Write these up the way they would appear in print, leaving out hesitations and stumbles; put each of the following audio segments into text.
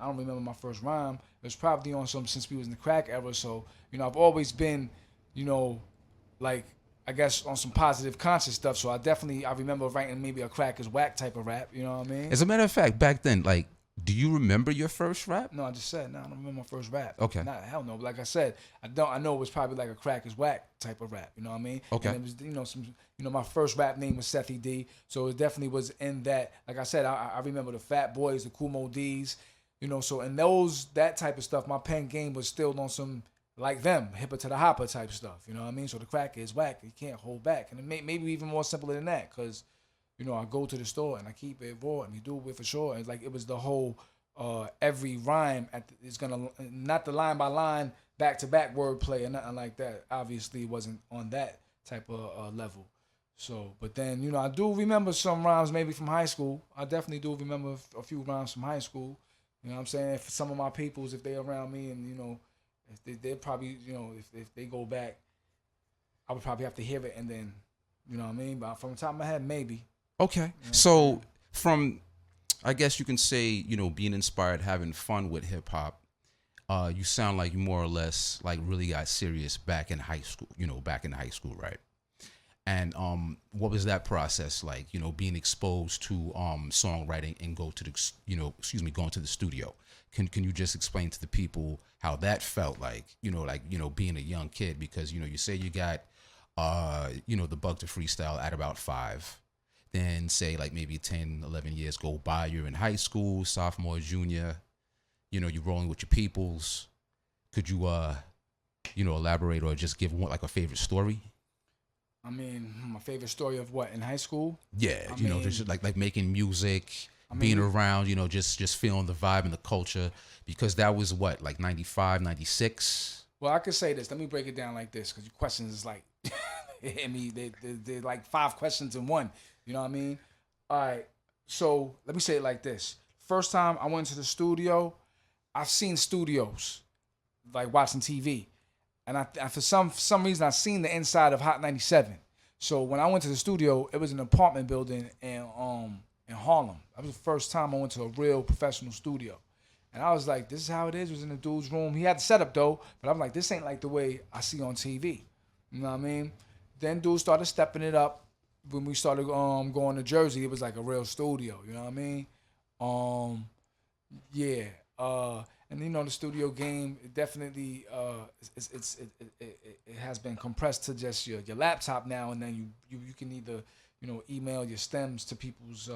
I don't remember my first rhyme. It was probably on some, since we was in the crack era. So, I've always been, like, I guess on some positive conscious stuff. So I remember writing maybe a crack is whack type of rap. You know what I mean? As a matter of fact, back then, like, do you remember your first rap? No, I just said, no, I don't remember my first rap. Okay. Not hell no. But like I said, I know it was probably like a crack is whack type of rap. You know what I mean? Okay. And it was, my first rap name was Sethy D. So it definitely was in that. Like I said, I remember the Fat Boys, the Kumo D's. So in that type of stuff, my pen game was still on some like them, hipper to the hopper type stuff. You know what I mean? So the crack is whack. You can't hold back. And it maybe even more simpler than that, because, I go to the store and I keep it raw and we do it for sure. And like it was the whole every rhyme is gonna, not the line by line back to back wordplay or nothing like that. Obviously, it wasn't on that type of level. So, but then I do remember some rhymes maybe from high school. I definitely do remember a few rhymes from high school. You know what I'm saying? For some of my peoples, if they around me, and if they're probably, if they go back, I would probably have to hear it and then, you know what I mean? But from the top of my head, maybe. Okay. So from, I guess you can say, being inspired, having fun with hip hop, you sound like you more or less like really got serious back in high school, right? And what was that process like, being exposed to songwriting and going to the studio? Can you just explain to the people how that felt like, being a young kid? Because, you say you got, the bug to freestyle at about 5. Then say like maybe 10, 11 years go by, you're in high school, sophomore, junior, you're rolling with your peoples. Could you, elaborate or just give one like a favorite story? I mean, my favorite story of what, in high school? Yeah, just like making music, being around, just feeling the vibe and the culture, because that was what, like 95, 96? Well, I could say this. Let me break it down like this, because your questions is like, they're like 5 questions in one. You know what I mean? All right, so let me say it like this. First time I went to the studio, I've seen studios, like watching TV. And I for some reason, I seen the inside of Hot 97. So when I went to the studio, it was an apartment building in Harlem. That was the first time I went to a real professional studio. And I was like, this is how it is. It was in the dude's room. He had the setup though, but I'm like, this ain't like the way I see on TV. You know what I mean? Then dudes started stepping it up. When we started going to Jersey, it was like a real studio. You know what I mean? Yeah. And the studio game, it definitely it has been compressed to just your laptop now, and then you can either email your stems to people's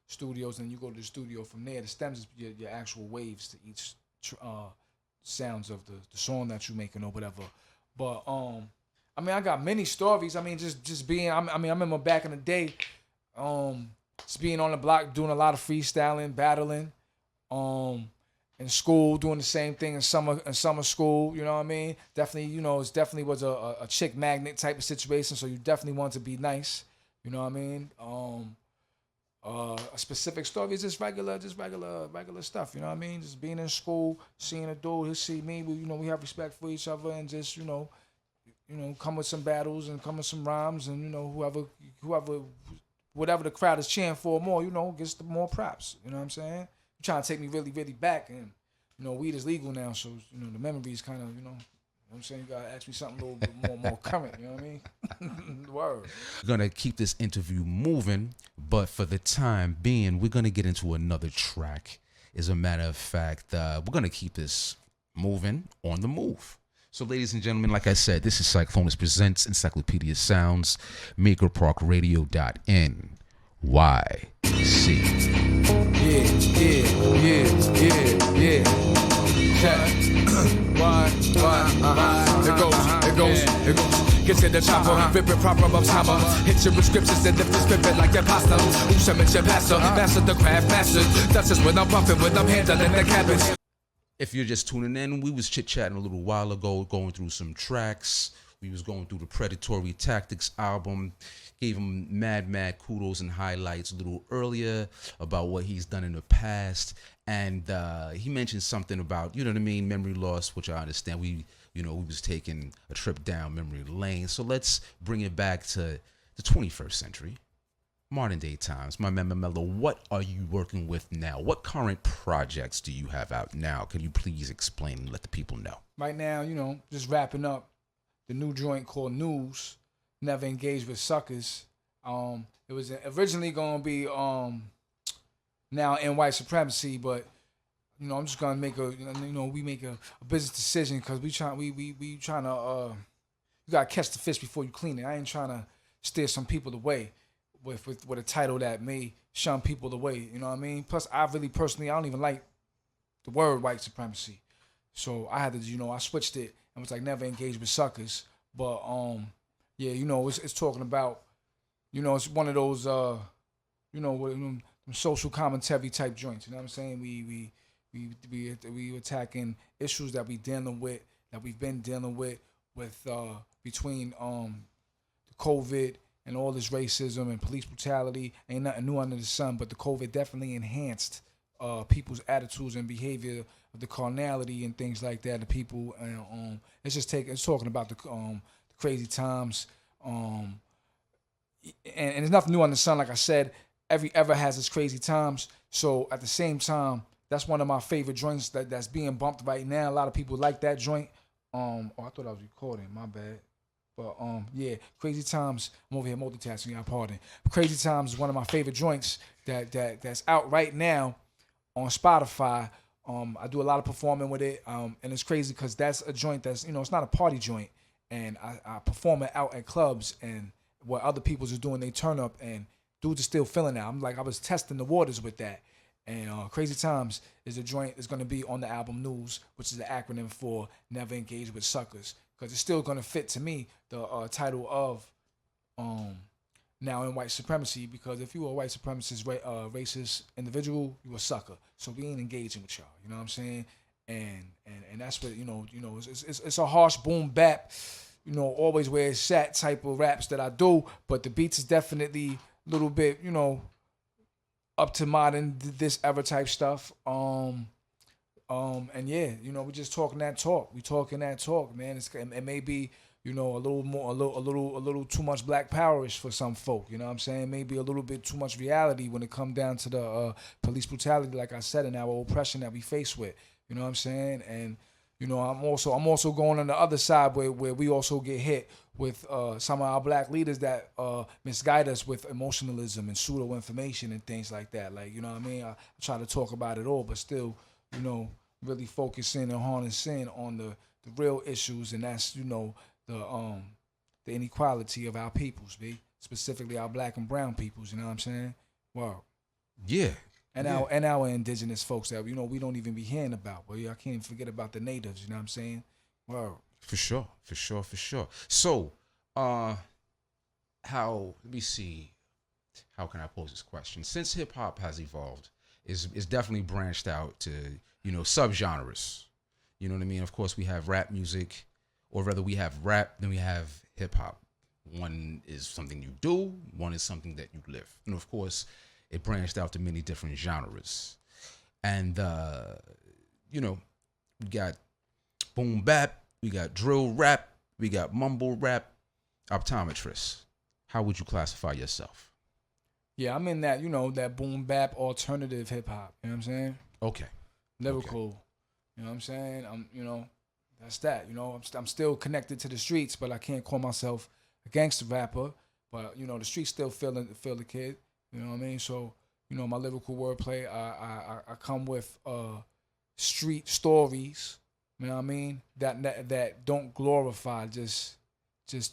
studios, and you go to the studio from there. The stems is your actual waves to each sounds of the song that you're making or whatever. But I got many stories. Just being. I remember back in the day, just being on the block, doing a lot of freestyling, battling. In school, doing the same thing in summer school, you know what I mean? Definitely, it definitely was a chick magnet type of situation, so you definitely want to be nice, you know what I mean? A specific story is just regular stuff, you know what I mean? Just being in school, seeing a dude, he'll see me, we have respect for each other, and just, come with some battles and come with some rhymes, and, whatever the crowd is cheering for more, gets the more props, you know what I'm saying? You're trying to take me really, really back, and weed is legal now, so the memories kind of, you know what I'm saying, you gotta ask me something a little bit more current, you know what I mean? Word. We're gonna keep this interview moving, but for the time being, we're gonna get into another track. As a matter of fact, we're gonna keep this moving on the move. So, ladies and gentlemen, like I said, this is Psyclonus presents Encyclopedia Sounds, MakerParkRadio.NYC. It goes. Get to the chopper, rip it proper up timer. Hit your prescriptions and lift the script like your pasta. Who's your pastor? Master the craft master. That's just when I'm bumping, when I'm handling the cabbage. If you're just tuning in, we was chit-chatting a little while ago, going through some tracks. We was going through the Predatory Tactics album. Gave him mad kudos and highlights a little earlier about what he's done in the past. And he mentioned something about, memory loss, which I understand. We was taking a trip down memory lane. So let's bring it back to the 21st century. modern day times, my man Mello, what are you working with now? What current projects do you have out now? Can you please explain and let the people know? Right now, just wrapping up the new joint called News. Never Engaged with Suckers. It was originally gonna be now in white supremacy, but I'm just gonna make we make a business decision because we trying to you gotta catch the fish before you clean it. I ain't trying to steer some people away with a title that may shun people away. You know what I mean? Plus, I don't even like the word white supremacy, so I had to I switched it and was like Never Engage with Suckers. But yeah, it's talking about it's one of those them social commentary type joints. You know what I'm saying? We attacking issues that we've been dealing with between the COVID and all this racism and police brutality. Ain't nothing new under the sun, but the COVID definitely enhanced people's attitudes and behavior of the carnality and things like that. The people, it's talking about the crazy times, and there's nothing new under the sun. Like I said, every ever has its crazy times. So at the same time, that's one of my favorite joints that's being bumped right now. A lot of people like that joint. I thought I was recording. My bad. But yeah, Crazy Times. I'm over here multitasking. Y'all pardon. Crazy Times is one of my favorite joints that's out right now on Spotify. I do a lot of performing with it, and it's crazy because that's a joint that's it's not a party joint, and I perform it out at clubs, and what other people's is doing, they turn up, and dudes are still feeling that. I was testing the waters with that. And Crazy Times is a joint that's going to be on the album News, which is the acronym for Never Engage with Suckers. Because it's still going to fit, to me, the title of Now in White Supremacy. Because if you are a white supremacist, racist individual, you a sucker. So we ain't engaging with y'all. You know what I'm saying? And that's what, it's a harsh boom bap, always where it's at type of raps that I do. But the beats is definitely a little bit, up to modern this ever type stuff. And yeah, we just talking that talk. We talking that talk, man. It may be, a little too much black powerish for some folk. You know what I'm saying? Maybe a little bit too much reality when it come down to the police brutality, like I said, and our oppression that we face with. You know what I'm saying? And I'm also going on the other side where we also get hit with some of our black leaders that misguide us with emotionalism and pseudo information and things like that. Like, you know what I mean? I try to talk about it all, but still, really focusing and harnessing on the real issues, and that's the inequality of our peoples, specifically our black and brown peoples. You know what I'm saying? Wow. Yeah. And our indigenous folks that we don't even be hearing about. Well, I can't even forget about the natives. You know what I'm saying? Wow. For sure. So, let me see. How can I pose this question? Since hip hop has evolved, is definitely branched out to subgenres. You know what I mean? Of course, we have rap music, or rather, we have rap, then we have hip hop. One is something you do, one is something that you live, and of course, it branched out to many different genres. And we got boom bap, we got drill rap, we got mumble rap. Optometrist, how would you classify yourself? Yeah, I'm in that, that boom bap alternative hip hop. You know what I'm saying? Okay. Lyrical. Okay. You know what I'm saying? That's that. I'm still connected to the streets, but I can't call myself a gangster rapper. But the streets still feel the kid. You know what I mean? So my lyrical wordplay, I come with street stories. You know what I mean? That don't glorify, just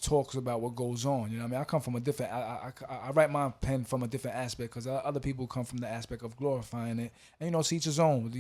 talks about what goes on. You know what I mean? I come from a different. I write my pen from a different aspect because other people come from the aspect of glorifying it. And to each his own.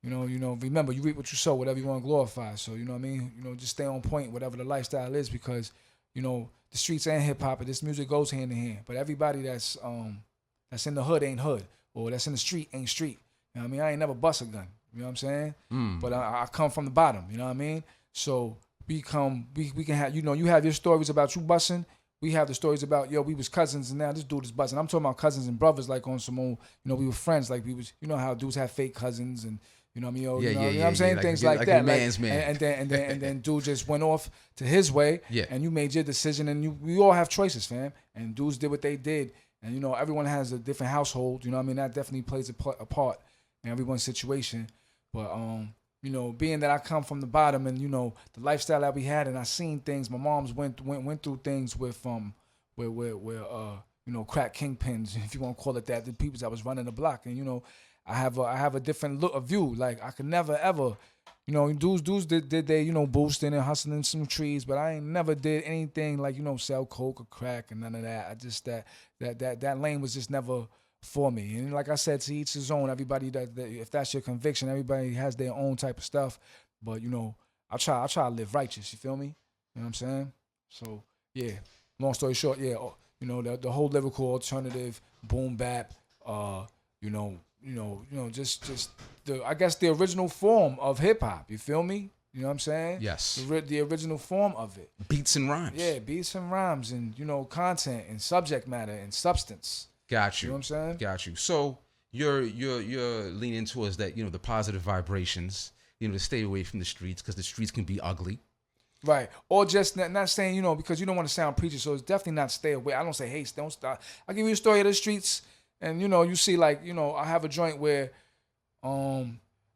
Remember, you reap what you sow, whatever you want to glorify. So you know what I mean? Just stay on point, whatever the lifestyle is, because the streets and hip hop, and this music goes hand in hand. But everybody that's in the hood ain't hood, or that's in the street ain't street. You know what I mean? I ain't never bust a gun. You know what I'm saying? But I come from the bottom. You know what I mean? So we can have, you have your stories about you busting. We have the stories about, we was cousins and now this dude is busting. I'm talking about cousins and brothers, like on some old, we were friends, like we was, how dudes have fake cousins and, you know what I mean? You know what I'm saying? Like, things like that. Man's man. And then dude just went off to his way, yeah. And you made your decision, and we all have choices, fam. And dudes did what they did, And, you know, everyone has a different household. You know what I mean? That definitely plays a part in everyone's situation. But, you know, being that I come from the bottom and, you know, the lifestyle that we had and I seen things, my mom's went through things with, you know, crack kingpins, if you want to call it that, the people that was running the block. And, you know, I have a different view. Like, I could never, ever, you know, dudes did they, you know, boosting and hustling some trees, but I ain't never did anything like, you know, sell coke or crack and none of that. I just, that lane was just never for me. And like I said, to each his own. Everybody that if that's your conviction, everybody has their own type of stuff. But, you know, I try to live righteous. You feel me? You know what I'm saying? So yeah. Long story short, yeah. You know, the whole lyrical alternative, boom bap. Just the, I guess, the original form of hip hop. You feel me? You know what I'm saying? Yes. The original form of it. Beats and rhymes. Yeah, beats and rhymes, and, you know, content and subject matter and substance. Got you. You know what I'm saying? Got you. So you're leaning towards that, you know, the positive vibrations, you know, to stay away from the streets because the streets can be ugly. Right. Or just not saying, you know, because you don't want to sound preachy, so it's definitely not stay away. I don't say, hey, don't stop. I'll give you a story of the streets, and, you know, you see, like, you know, I have a joint where, a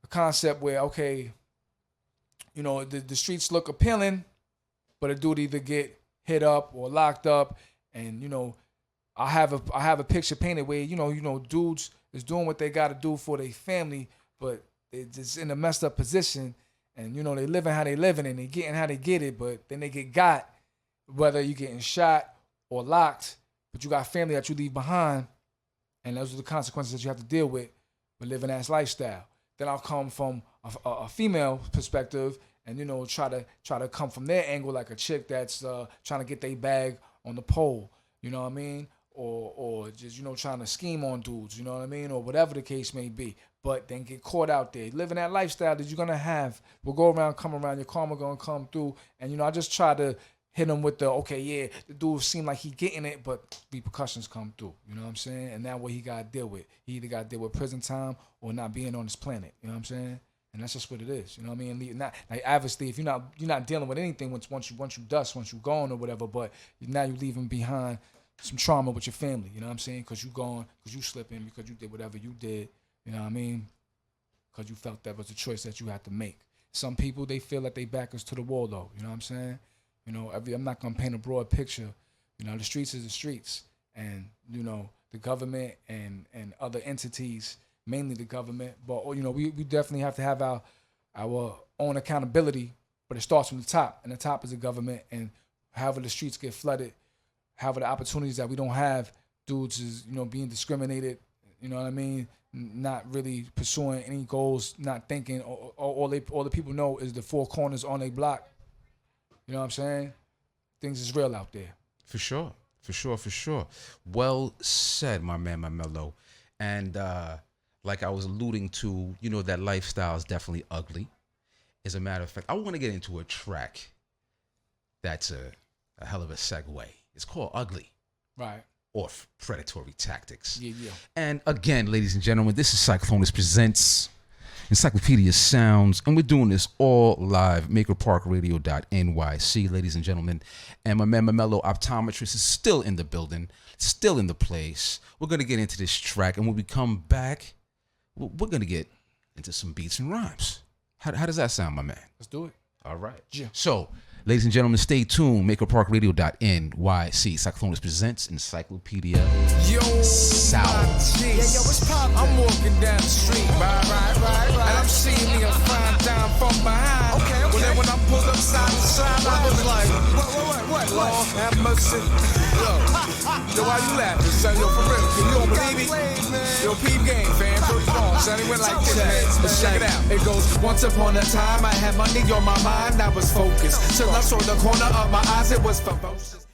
concept where, okay, you know, the streets look appealing, but a dude either get hit up or locked up, and, you know, I have a picture painted where, you know, dudes is doing what they got to do for their family, but they're just in a messed up position, and, you know, they living how they living, and they getting how they get it, but then they get got, whether you getting shot or locked, but you got family that you leave behind, and those are the consequences that you have to deal with living that lifestyle. Then I'll come from a female perspective, and, you know, try to come from their angle, like a chick that's trying to get their bag on the pole. You know what I mean? Or just, you know, trying to scheme on dudes, you know what I mean? Or whatever the case may be. But then get caught out there. Living that lifestyle that you're going to have will go around, come around. Your karma going to come through. And, you know, I just try to hit him with the, okay, yeah, the dude seemed like he getting it, but repercussions come through. You know what I'm saying? And that's what he got to deal with. He either got to deal with prison time or not being on this planet. You know what I'm saying? And that's just what it is. You know what I mean? Not, like, obviously, if you're not dealing with anything once you gone or whatever, but now you're leaving behind some trauma with your family, you know what I'm saying? Because you gone, because you slipping, because you did whatever you did, you know what I mean? Because you felt that was a choice that you had to make. Some people, they feel like they back us to the wall, though, you know what I'm saying? You know, I'm not going to paint a broad picture. You know, the streets is the streets. And, you know, the government and other entities, mainly the government, but, you know, we definitely have to have our own accountability, but it starts from the top, and the top is the government, and however the streets get flooded, however the opportunities that we don't have, dudes is, you know, being discriminated, you know what I mean? Not really pursuing any goals, not thinking, all the people know is the four corners on their block. You know what I'm saying? Things is real out there. For sure. Well said, my man, my mellow. And like I was alluding to, you know, that lifestyle is definitely ugly. As a matter of fact, I want to get into a track that's a hell of a segue. It's called Ugly. Right. Or Predatory Tactics. Yeah. And again, ladies and gentlemen, this is Psyclonus Presents Encyclopedia Sounds, and we're doing this all live, makerparkradio.nyc, ladies and gentlemen. And my man, my mellow optometrist, is still in the building, still in the place. We're going to get into this track, and when we come back, we're going to get into some beats and rhymes. How does that sound, my man? Let's do it. All right. Yeah. So, ladies and gentlemen, stay tuned. makerparkradio.nyc. Cyclonus presents Encyclopedia Sounds. Yeah, yo, what's poppin'? I'm walking down the street, right. And I'm seeing me a fine dime from behind. Okay. Well, then when I pulled up side to side, I was like, what? Lord have mercy. Yo, why you laughing, son? Yo, for real, you don't believe it? Yo, peep game, fam. So it's on, son. It went like this, man. Let's check it out. It goes, once upon a time, I had money on my mind, I was focused. Till I saw the corner of my eyes, it was ferocious.